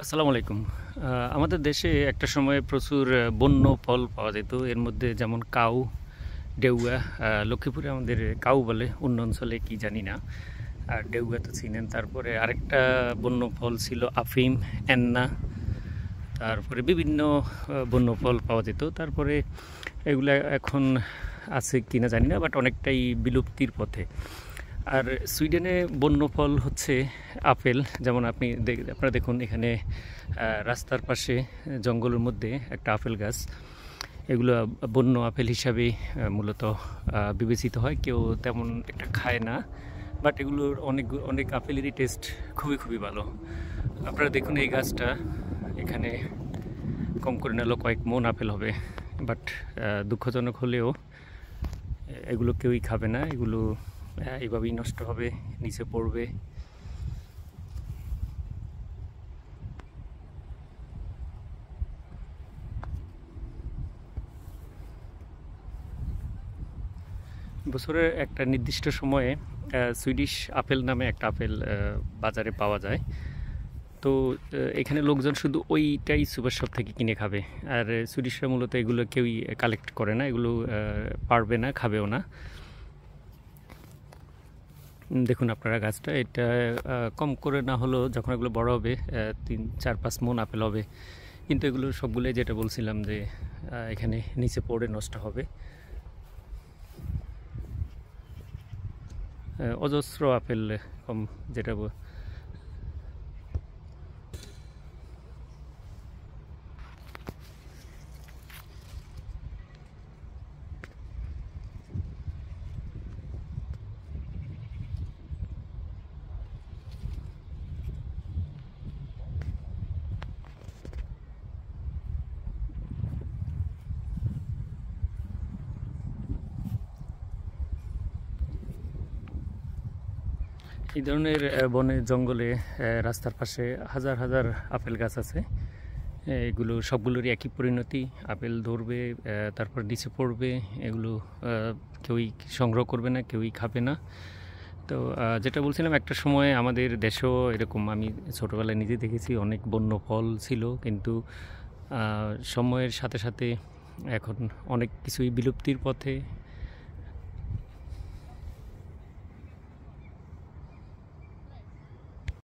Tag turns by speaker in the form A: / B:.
A: আসসালামু আলাইকুম। আমাদের দেশে একটা সময় প্রচুর বন্য ফল পাওয়া যেত। এর মধ্যে যেমন কাউ, ডেউয়া, লক্ষ্মীপুরে আমাদের কাউ বলে, অন্য অঞ্চলে কি জানি না। আর ডেউয়া তো চিনেন। তারপরে আরেকটা বন্য ফল ছিল আফিম, এন্না। তারপরে বিভিন্ন বন্য ফল পাওয়া যেত। তারপরে এগুলা এখন আছে কিনা জানি না, বাট অনেকটাই বিলুপ্তির পথে। আর সুইডেনে বন্য ফল হচ্ছে আপেল। যেমন আপনারা দেখুন এখানে রাস্তার পাশে জঙ্গলের মধ্যে একটা আপেল গাছ। এগুলো বন্য আপেল হিসাবে মূলত বিবেচিত হয়। কেউ তেমন একটা খায় না, বাট এগুলোর অনেক অনেক আপেলেরই টেস্ট খুবই খুবই ভালো। আপনারা দেখুন এই গাছটা, এখানে কম করে নিলেও কয়েক মন আপেল হবে। বাট দুঃখজনক হলেও এগুলো কেউই খাবে না। এগুলো এইভাবেই নষ্ট হবে, নিচে পড়বে। বছরের একটা নির্দিষ্ট সময়ে সুইডিশ আপেল নামে একটা আপেল বাজারে পাওয়া যায়। তো এখানে লোকজন শুধু ওইটাই সুপার শপ থেকে কিনে খাবে। আর সুইডিশরা মূলত এগুলো কেউই কালেক্ট করে না, এগুলো পারবে না, খাবেও না। দেখুন আপনারা গাছটা, এটা কম করে না হলেও যখন এগুলো বড় হবে 3-4-5 মন আপেল হবে। কিন্তু এগুলো সবগুলোই যেটা বলছিলাম যে এখানে নিচে পড়ে নষ্ট হবে। অজস্র আপেল, কম যেটা এই ধরনের বনে জঙ্গলে রাস্তার পাশে হাজার হাজার আপেল গাছ আছে। এগুলো সবগুলোরই একই পরিণতি, আপেল ধরবে, তারপর নিচে পড়বে। এগুলো কেউই সংগ্রহ করবে না, কেউই খাবে না। তো যেটা বলছিলাম, একটা সময় আমাদের দেশেও এরকম, আমি ছোটোবেলায় নিজে দেখেছি, অনেক বন্য ফল ছিল। কিন্তু সময়ের সাথে সাথে এখন অনেক কিছুই বিলুপ্তির পথে।